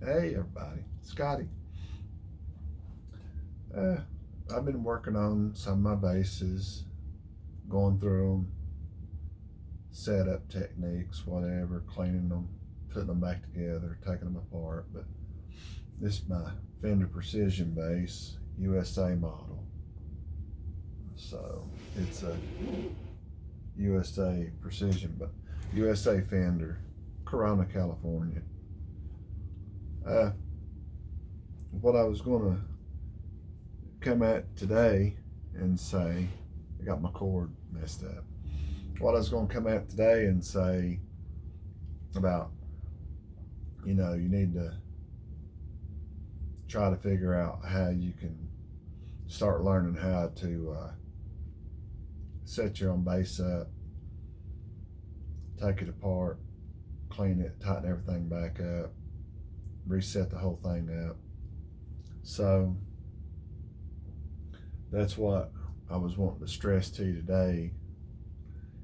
Hey everybody, Scotty. Uh, I've been working on some of my bases, going through them, setup techniques, whatever, cleaning them, putting them back together, taking them apart. But this is my Fender Precision bass, USA model. So it's a USA Precision, but USA Fender, Corona, California. Uh, what I was going to come at today and say, I got my cord messed up. What I was going to come at today and say about, you need to try to figure out how you can start learning how to set your own bass up, take it apart, clean it, tighten everything back up, reset the whole thing up. So that's what I was wanting to stress to you today,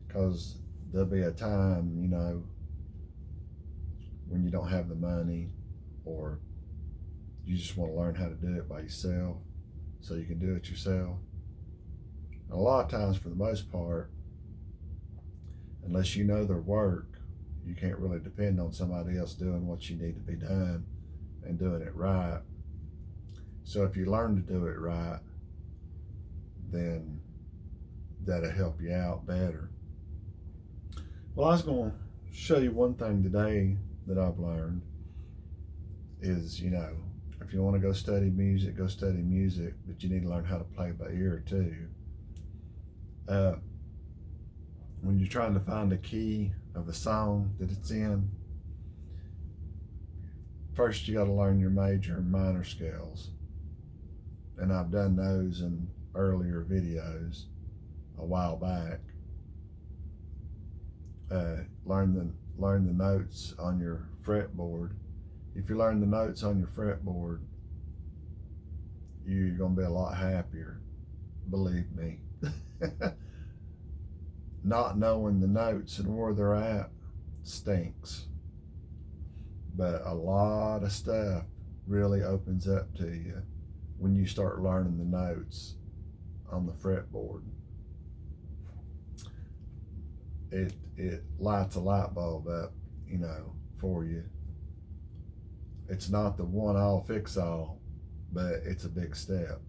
because there'll be a time, when you don't have the money, or you just want to learn how to do it by yourself so you can do it yourself. And a lot of times, for the most part, unless you know their work, you can't really depend on somebody else doing what you need to be done and doing it right. So if you learn to do it right, then that'll help you out better. Well, I was going to show you one thing today that I've learned is, if you want to go study music, but you need to learn how to play by ear too. Uh, when you're trying to find the key of the song that it's in, first you got to learn your major and minor scales. And I've done those in earlier videos a while back. Learn the notes on your fretboard. If you learn the notes on your fretboard, you're going to be a lot happier, believe me. Not knowing the notes and where they're at stinks, but a lot of stuff really opens up to you when you start learning the notes on the fretboard. It lights a light bulb up, for you. It's not the one all fix all, but it's a big step.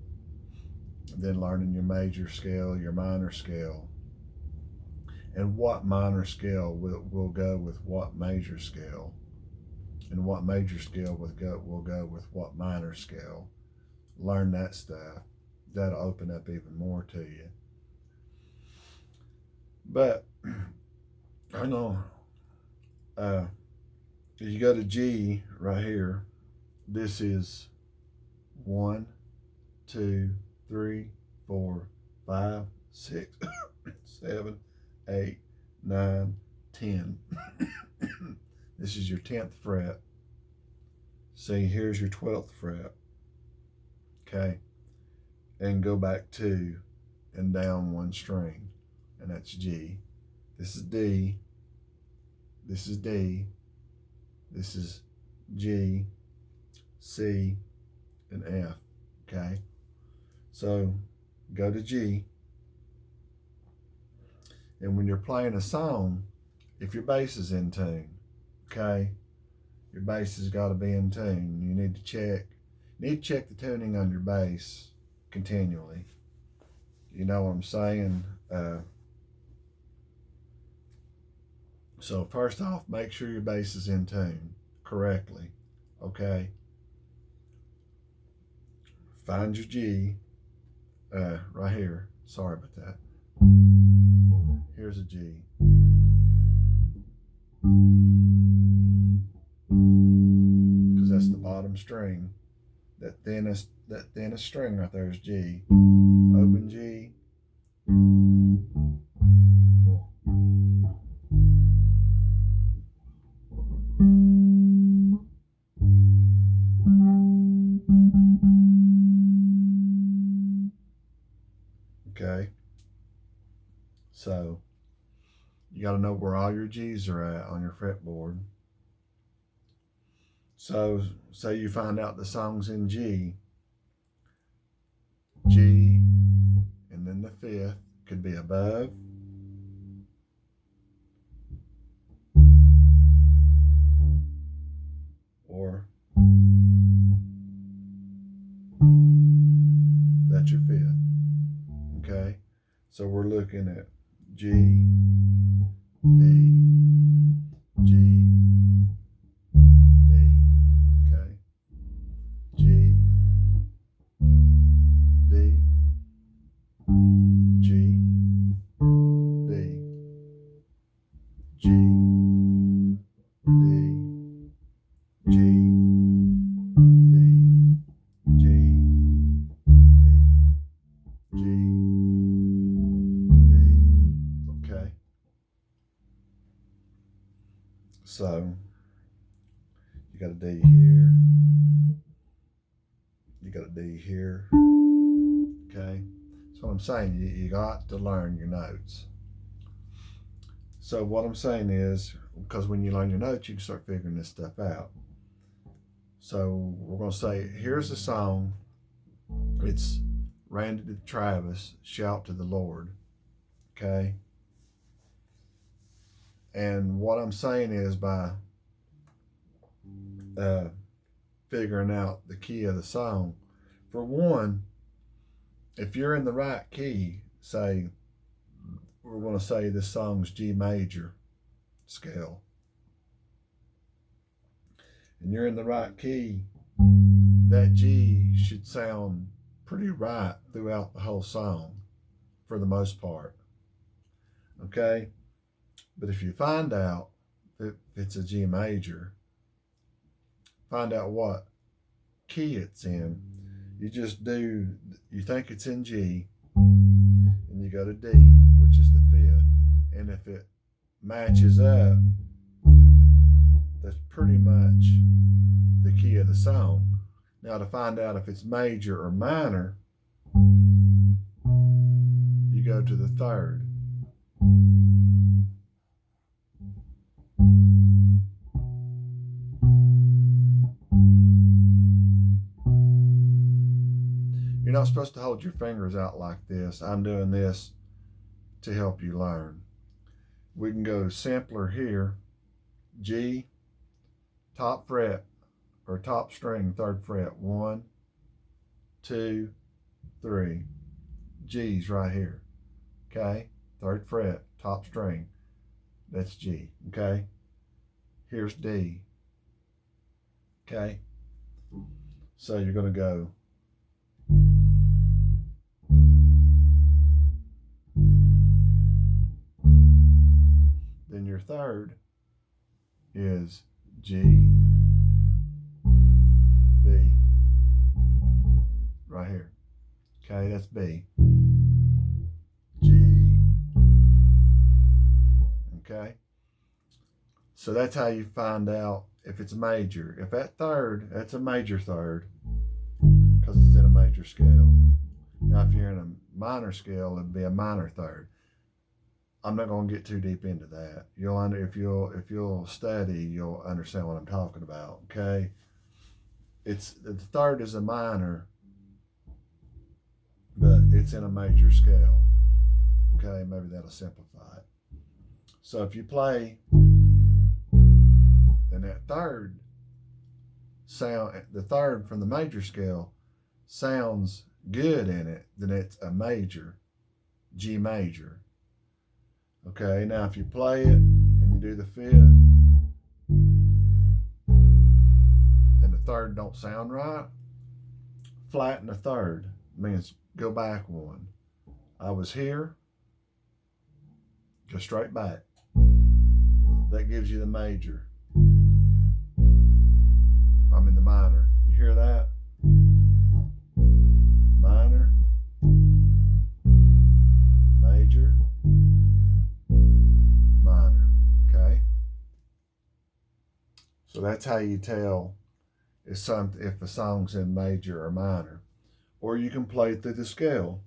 And then learning your major scale, your minor scale, and what minor scale will go with what major scale, and what major scale will go with what minor scale. Learn that stuff. That'll open up even more to you. But I know, you go to G right here. This is 1, 2, 3, 4, 5, 6, 7, 8, 9, 10. This is your 10th fret. See, here's your 12th fret. Okay. And go back 2 and down 1 string. And that's G. This is D. This is D. This is G, C, and F. Okay. So go to G. And when you're playing a song, if your bass is in tune, okay, your bass has got to be in tune. You need to check the tuning on your bass continually. You know what I'm saying? So first off, make sure your bass is in tune correctly. Okay. Find your G. Right here. Sorry about that. Here's a G. Because that's the bottom string. That thinnest string right there is G. Open G. Okay. So you got to know where all your G's are at on your fretboard. So say you find out the song's in G, G, and then the fifth could be above, or that's your fifth. Okay? So we're looking at G, D, G, D. Okay? G, D, G, D, G, D, G, D, G, D, D. Okay? So you got a D here. You got a D here. Okay? So what I'm saying, you got to learn your notes. So what I'm saying is, because when you learn your notes, you can start figuring this stuff out. So we're going to say, here's the song. It's Randy Travis, Shout to the Lord. Okay? And what I'm saying is by figuring out the key of the song, for one, if you're in the right key, say, we're going to say this song's G major scale, and you're in the right key, that G should sound pretty right throughout the whole song for the most part. Okay? But if you find out that it's a G major, find out what key it's in. You think it's in G, and you go to D, which is the fifth. And if it matches up, that's pretty much the key of the song. Now, to find out if it's major or minor, you go to the third. You're not supposed to hold your fingers out like this. I'm doing this to help you learn. We can go simpler here. G, top fret or top string, third fret. 1, 2, 3. G's right here. Okay? Third fret, top string. That's G. Okay? Here's D. Okay? So you're going to go then your third is G, B, right here. Okay, that's B. G, okay? So that's how you find out if it's major. If that third, that's a major third, because it's in a major scale. Now, if you're in a minor scale, it'd be a minor third. I'm not going to get too deep into that. If you'll study, you'll understand what I'm talking about. Okay, it's the third is a minor, but it's in a major scale. Okay, maybe that'll simplify it. So if you play, and that third sound, the third from the major scale sounds good in it, then it's a major, G major. Okay, now if you play it and you do the fifth and the third don't sound right, flatten the third. Means go back one. I was here, go straight back. That gives you the major. I'm in the minor. You hear that? Minor, major, minor. Okay? So that's how you tell if the song's in major or minor. Or you can play it through the scale.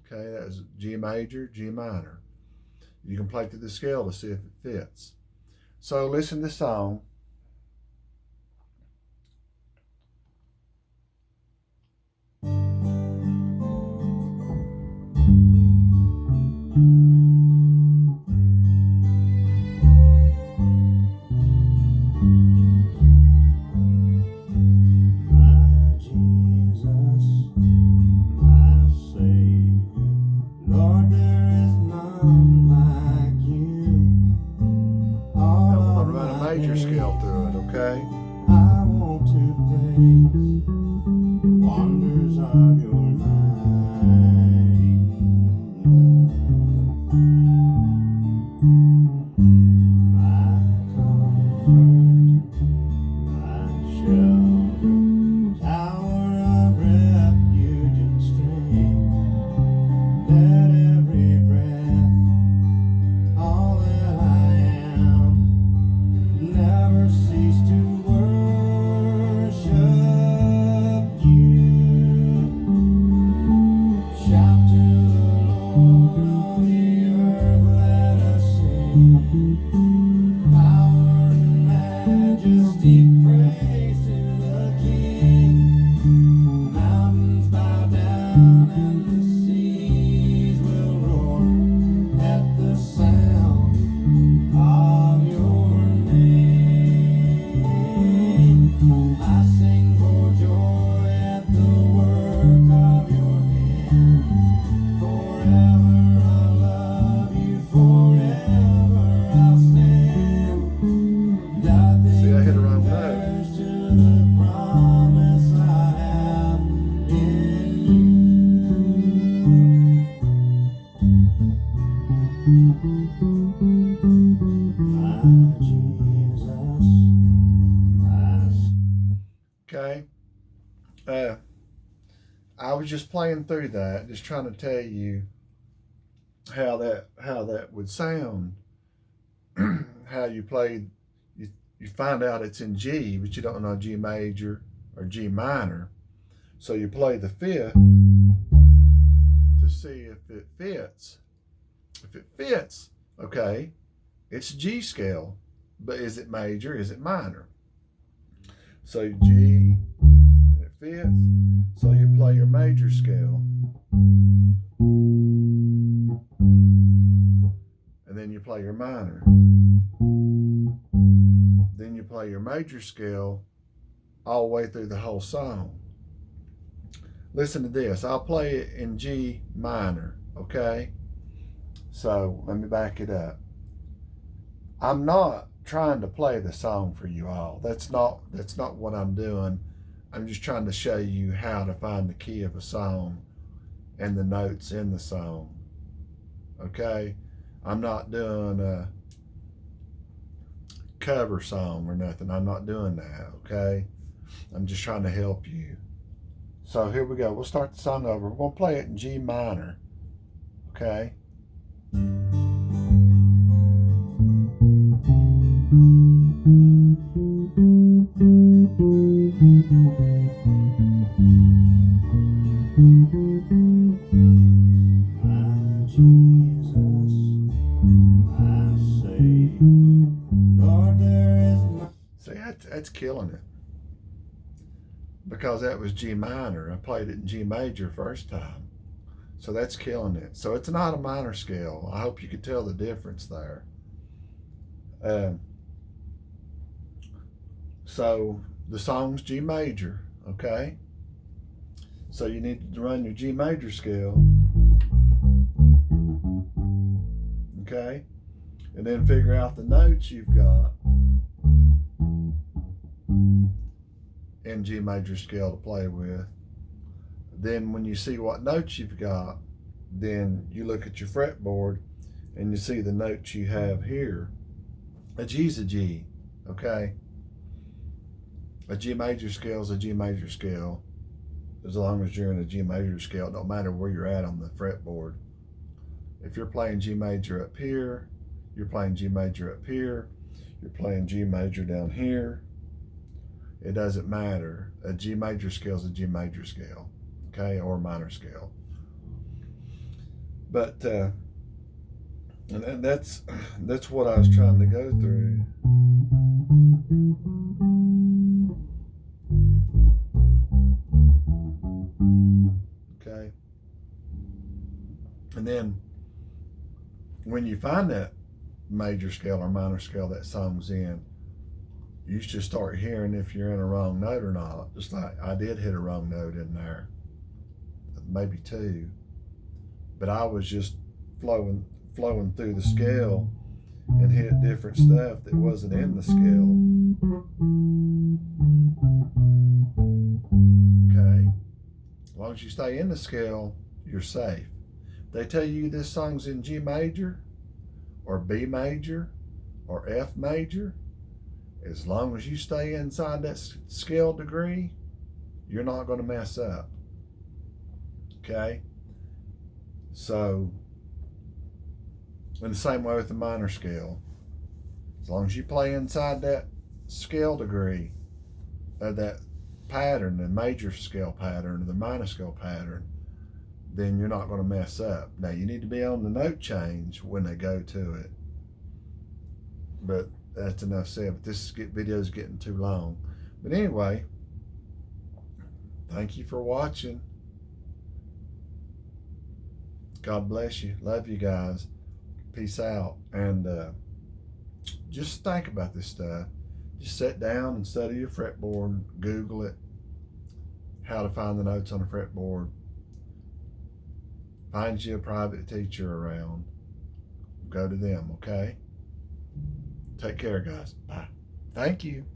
Okay, that's G G major, G minor. You can play through the scale to see if it fits. So listen to the song. Major scale through it, okay? I want to praise the wonders of your mighty love. My comfort, my shelter, tower of refuge and strength. Let every breath, all that I am, never cease to worship you. Shout to the Lord of the earth, let us sing. Power and majesty, praise to the King. Mountains bow down and the seas will roar at the sound of your name. I sing for joy at the work of your hands. Forever I'll love you, forever I'll stand. Nothing See, I hit a wrong note. compares to the promise I have in you. My Jesus, my Okay. I was just playing through that, just trying to tell you how that would sound. How you played, you find out it's in G, but you don't know G major or G minor. So you play the fifth to see if it fits. If it fits, okay, it's G scale, but is it major? Is it minor? So G, and it fits. So you play your major scale, and then you play your minor. Then you play your major scale all the way through the whole song. Listen to this. I'll play it in G minor, okay? So let me back it up. I'm not trying to play the song for you all. That's not what I'm doing. I'm just trying to show you how to find the key of a song and the notes in the song. Okay? I'm not doing a cover song or nothing. I'm not doing that, okay? I'm just trying to help you. So here we go. We'll start the song over. We're going to play it in G minor. Okay? My Jesus, my Savior, Lord, there is no. See, that's killing it. Because that was G minor. I played it in G major first time. So that's killing it. So it's not a minor scale. I hope you could tell the difference there. So the song's G major, okay? So you need to run your G major scale, okay? And then figure out the notes you've got in G major scale to play with. Then when you see what notes you've got, then you look at your fretboard and you see the notes you have here. A G's a G, okay? A G major scale is a G major scale. As long as you're in a G major scale, it don't matter where you're at on the fretboard. If you're playing G major up here, you're playing G major up here, you're playing G major down here, it doesn't matter. A G major scale is a G major scale, okay, or a minor scale. But and that's what I was trying to go through. Okay. And then when you find that major scale or minor scale that song's in, you should start hearing if you're in a wrong note or not. Just like I did hit a wrong note in there, maybe two, but I was just flowing through the scale and hit different stuff that wasn't in the scale. Okay, as long as you stay in the scale, you're safe. They tell you this song's in G major or B major or F major, as long as you stay inside that scale degree, you're not going to mess up. Okay? So, in the same way with the minor scale, as long as you play inside that scale degree of that pattern, the major scale pattern or the minor scale pattern, then you're not going to mess up. Now, you need to be on the note change when they go to it. But that's enough said. But this video is getting too long. But anyway, thank you for watching. God bless you. Love you guys. Peace out. And just think about this stuff. Just sit down and study your fretboard. Google it. How to find the notes on a fretboard. Find you a private teacher around. Go to them, okay? Take care, guys. Bye. Thank you.